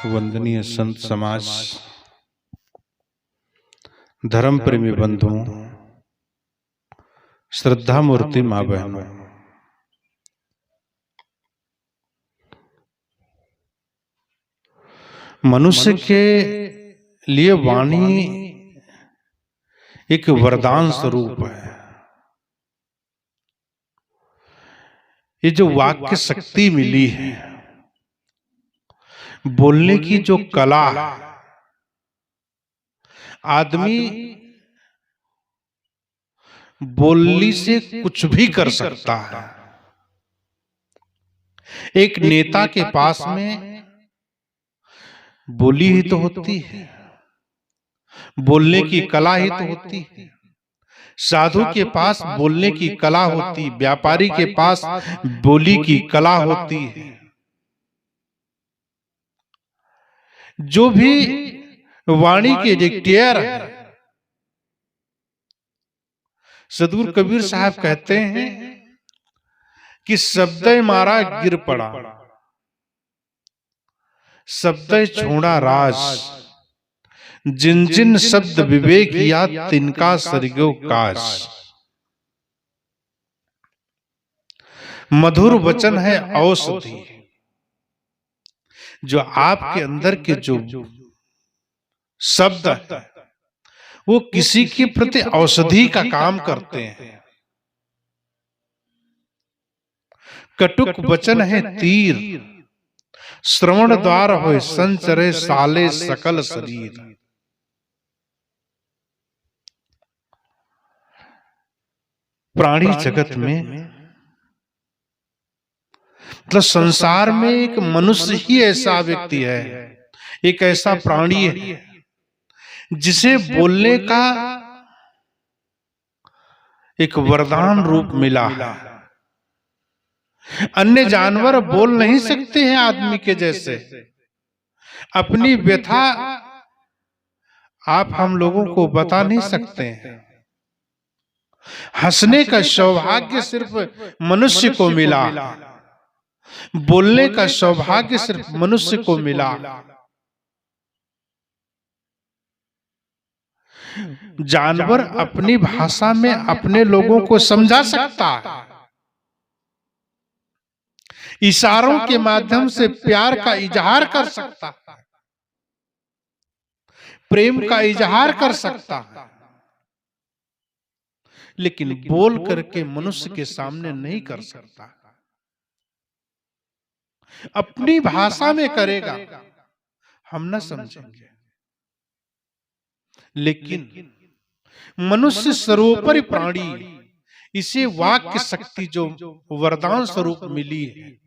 वंदनीय संत समाज, धर्म प्रेमी बंधुओं, श्रद्धा मूर्ति मां बहनों, मनुष्य के लिए वाणी एक वरदान स्वरूप है। ये जो वाक्य शक्ति मिली है, बोलने की जो कला, आदमी बोलने से कुछ भी कर सकता है। एक नेता के पास में बोली ही तो होती है, बोलने की कला ही तो होती है। साधु के पास बोलने की कला होती, व्यापारी के पास बोली की कला होती है। जो भी वाणी के डिक्टेयर है, सदगुरु कबीर साहब कहते हैं कि शब्द मारा गिर पड़ा, शब्द छोड़ा राज, जिन जिन शब्द विवेक या तिनका सरगो काज। मधुर वचन है औषधि, जो आपके अंदर के जो शब्द है वो किसी के प्रति औषधि का काम करते हैं। कटुक वचन है तीर, श्रवण द्वार होए संचरे साले सकल शरीर। प्राणी जगत में मतलब संसार में एक मनुष्य ही ऐसा व्यक्ति है, एक ऐसा प्राणी है जिसे बोलने का एक वरदान रूप मिला है। अन्य जानवर बोल नहीं सकते हैं आदमी के जैसे। अपनी व्यथा आप हम लोगों को बता नहीं सकते हैं। हंसने का सौभाग्य सिर्फ मनुष्य को मिला, बोलने का सौभाग्य सिर्फ मनुष्य को मिला। जानवर अपनी भाषा में अपने लोगों को समझा सकता है, इशारों के माध्यम से प्यार का इजहार कर सकता है, प्रेम का इजहार कर सकता है, लेकिन बोल करके मनुष्य के सामने नहीं कर सकता। अपनी भाषा में करेगा, हम न समझेंगे, लेकिन मनुष्य सर्वोपरि प्राणी, इसे वाक्य शक्ति जो वरदान स्वरूप मिली है,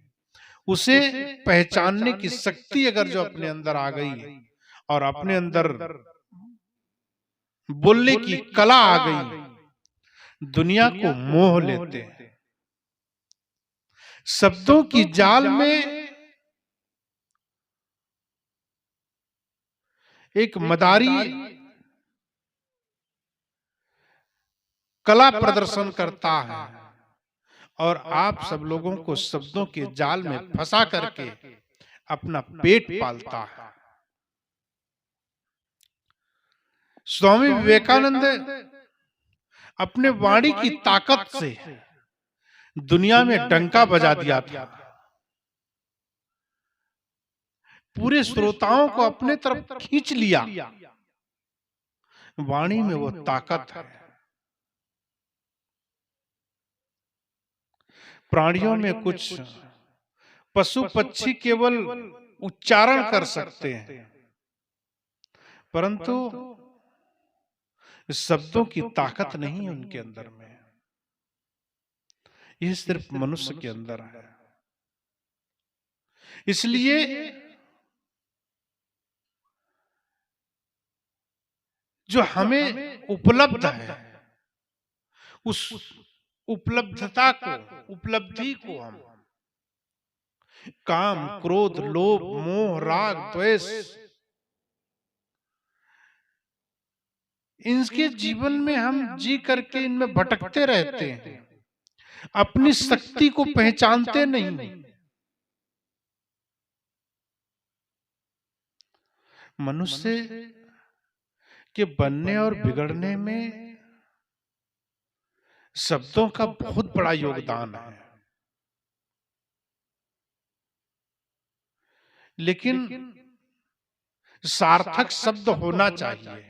उसे पहचानने की शक्ति अगर जो अपने अंदर आ गई है और अपने अंदर बोलने की कला आ गई, दुनिया को मोह लेते हैं। शब्दों की जाल में एक मदारी कला प्रदर्शन करता है और आप सब लोगों को शब्दों के जाल में फंसा करके अपना पेट पालता है। स्वामी विवेकानंद अपने वाणी की ताकत से दुनिया में डंका बजा दिया था। पूरे श्रोताओं को अपने तरफ खींच लिया। वाणी में वो ताकत है। प्राणियों में कुछ पशु पक्षी केवल उच्चारण कर सकते हैं, परंतु शब्दों की ताकत नहीं है उनके अंदर में। यह सिर्फ मनुष्य के अंदर है। इसलिए जो हमें उपलब्ध है, उस उपलब्धता को, उपलब्धि को हम काम, क्रोध, लोभ, मोह, राग, द्वेष इनके जीवन में हम जी करके इनमें भटकते रहते हैं, अपनी शक्ति को पहचानते नहीं। मनुष्य के बनने और बिगड़ने में शब्दों का बहुत बड़ा योगदान है, लेकिन सार्थक शब्द होना चाहिए,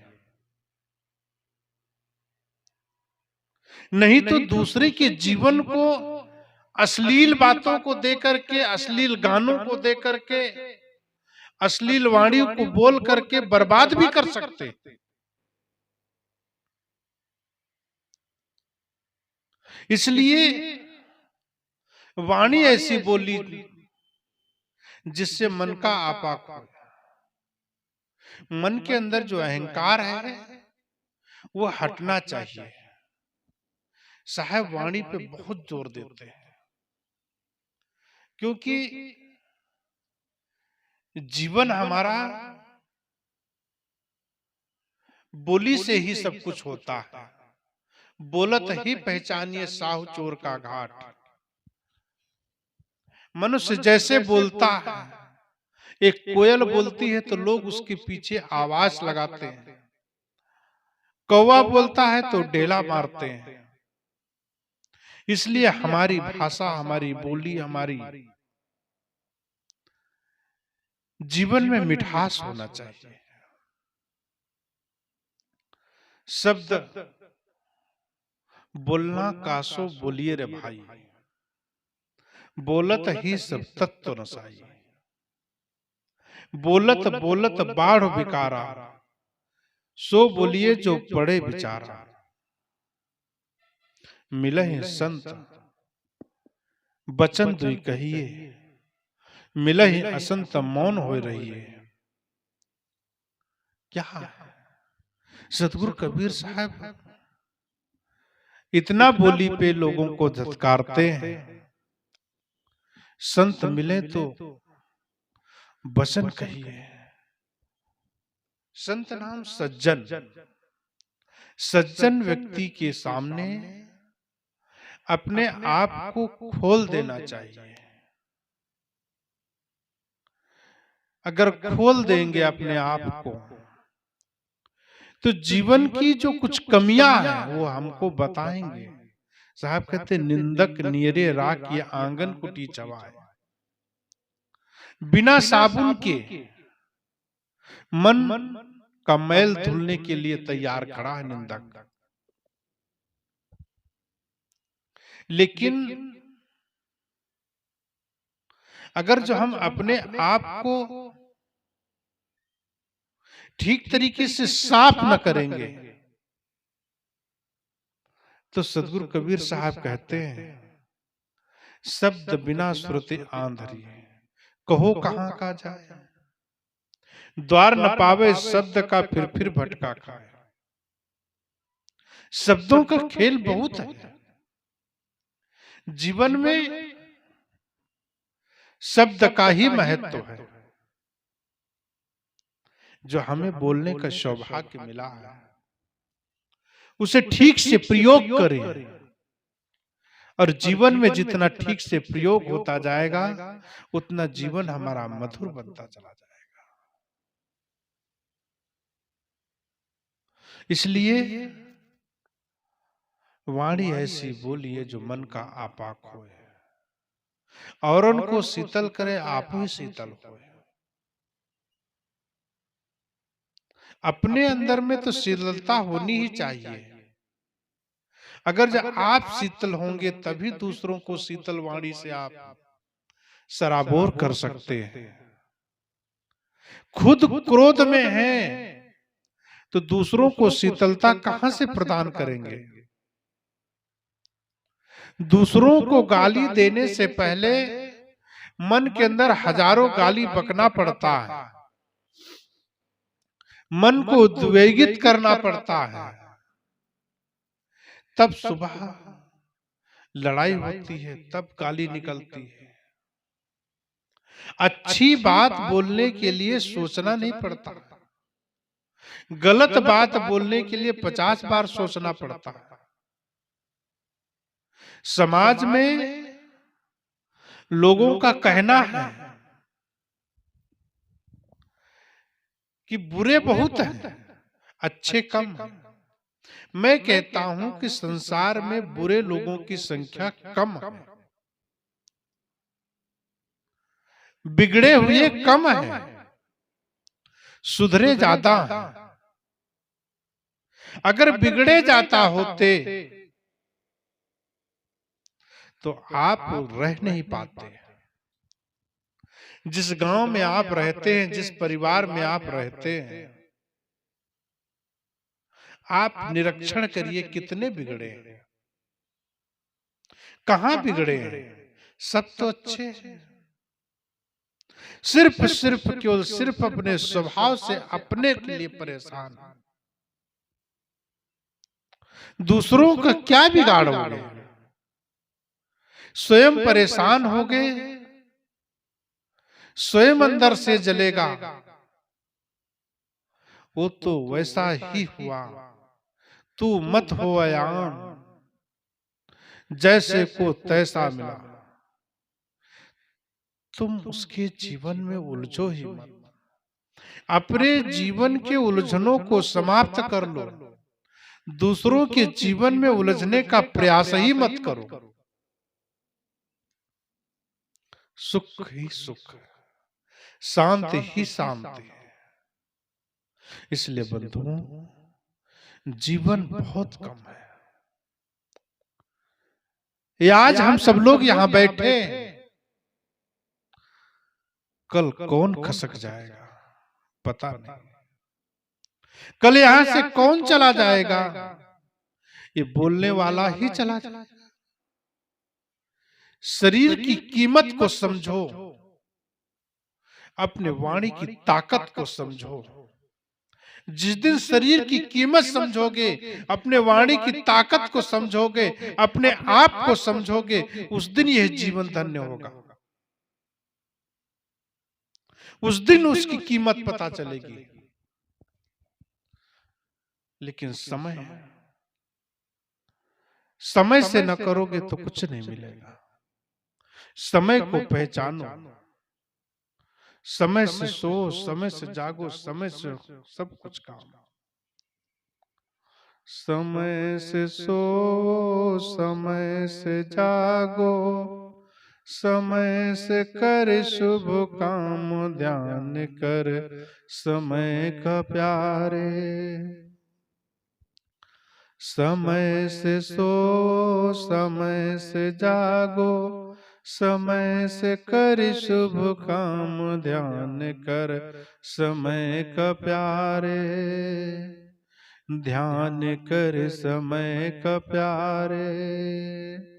नहीं तो दूसरे के जीवन को अश्लील बातों को देकर के, अश्लील गानों को देकर के, अश्लील वाणियों को बोल करके बर्बाद भी कर सकते। इसलिए वाणी ऐसी बोली जिससे मन का आपाक हो। मन के अंदर जो अहंकार है वो हटना चाहिए। साहब वाणी पे बहुत जोर देते हैं, क्योंकि जीवन हमारा बोली से ही सब कुछ होता है। बोलत ही पहचानिए साहु चोर का घाट। मनुष्य जैसे बोलता है, एक कोयल बोलती है तो लोग उसके पीछे आवाज लगाते हैं, कौवा बोलता है तो डेला मारते हैं। इसलिए हमारी भाषा, हमारी बोली, हमारी जीवन में मिठास होना चाहिए। शब्द बोलना कासो बोलिए रे भाई, बोलत ही सब तत्व नसाई। बोलत बोलत बाढ़ विकारा, सो बोलिए जो पड़े विचारा। मिलहि संत बचन दुई कहिए, मिलहि असंत मौन हो रहिए। क्या सतगुरु कबीर साहब इतना बोली पे लोगों को धत्कारते हैं। संत मिले तो वचन कहिए। संत नाम सज्जन, सज्जन व्यक्ति के सामने अपने आप को खोल देना चाहिए। अगर खोल देंगे अपने आप को तो जीवन की जो कुछ कमियां हैं वो हमको बताएंगे। साहब कहते निंदक नियरे राख ये आंगन कुटी चवाए। बिना साबुन के मन का मैल धुलने के लिए तैयार खड़ा है निंदक। लेकिन अगर जो हम अपने आप को ठीक तरीके से साफ न करेंगे तो सदगुरु कबीर साहब कहते हैं शब्द बिना श्रुति आंधरी, कहो कहां का जाए। द्वार न पावे शब्द का फिर भटका खाए। शब्दों का खेल बहुत है जीवन में, शब्द का ही महत्व है। जो हमें बोलने का सौभाग्य मिला है उसे ठीक से प्रयोग करें, और जीवन में जितना ठीक से प्रयोग होता जाएगा उतना जीवन हमारा मधुर बनता चला जाएगा। इसलिए वाणी ऐसी बोलिए जो मन का आपाक होए, और उनको शीतल करे आप ही शीतल होए। अपने अंदर में तो शीतलता होनी ही चाहिए। अगर जब आप शीतल होंगे तभी दूसरों को शीतल वाणी से आप सराबोर कर सकते हैं। खुद क्रोध में हैं तो दूसरों को शीतलता कहां से प्रदान करेंगे। दूसरों को गाली देने से पहले मन के अंदर हजारों गाली बकना पड़ता है, मन को उद्वेगित करना पड़ता है, तब सुबह लड़ाई होती है, तब गाली निकलती है। अच्छी बात बोलने के लिए सोचना नहीं पड़ता, गलत बात बोलने के लिए 50 बार सोचना पड़ता है। समाज में लोगों का कहना है कि बुरे बहुत हैं, अच्छे कम हैं। मैं कहता हूं कि संसार में बुरे लोगों की संख्या कम है, बिगड़े हुए कम हैं, सुधरे ज्यादा हैं। अगर बिगड़े जाता होते तो आप रह नहीं पाते। जिस गांव में आप रहते हैं, जिस परिवार में आप रहते हैं, आप निरीक्षण करिए कितने बिगड़े हैं, कहां बिगड़े हैं। सब तो अच्छे हैं। सिर्फ सिर्फ केवल सिर्फ अपने स्वभाव से अपने के लिए परेशान, दूसरों का क्या बिगाड़ोगे। स्वयं परेशान हो गए, स्वयं अंदर से जलेगा। वो तो वैसा ही हुआ, तू मत हो अयान, जैसे को तैसा मिला। तुम उसके जीवन में उलझो ही मत, अपने जीवन के उलझनों को समाप्त कर लो। दूसरों के जीवन में उलझने का प्रयास ही मत करो। सुख ही सुख है, शांति ही शांति है। इसलिए बंधुओं, जीवन बहुत कम है। ये आज हम सब लोग यहां बैठे, कल कौन खसक जाएगा पता नहीं। कल यहां से कौन चला जाएगा, ये बोलने वाला ही चला जाएगा। शरीर की कीमत को समझो, अपने वाणी की ताकत को समझो। जिस दिन शरीर की कीमत समझोगे, अपने वाणी की ताकत को समझोगे, अपने आप को समझोगे, उस दिन यह जीवन धन्य होगा। उस दिन उसकी कीमत पता चलेगी। लेकिन समय से न करोगे तो कुछ नहीं मिलेगा। समय को पहचानो, समय से सो, समय से जागो, समय से सब कुछ काम। समय से सो, समय से जागो, समय से कर शुभ काम, ध्यान कर समय का प्यारे। समय से सो, समय से जागो, समय से कर शुभ काम, ध्यान कर समय का प्यारे। ध्यान कर समय का प्यारे।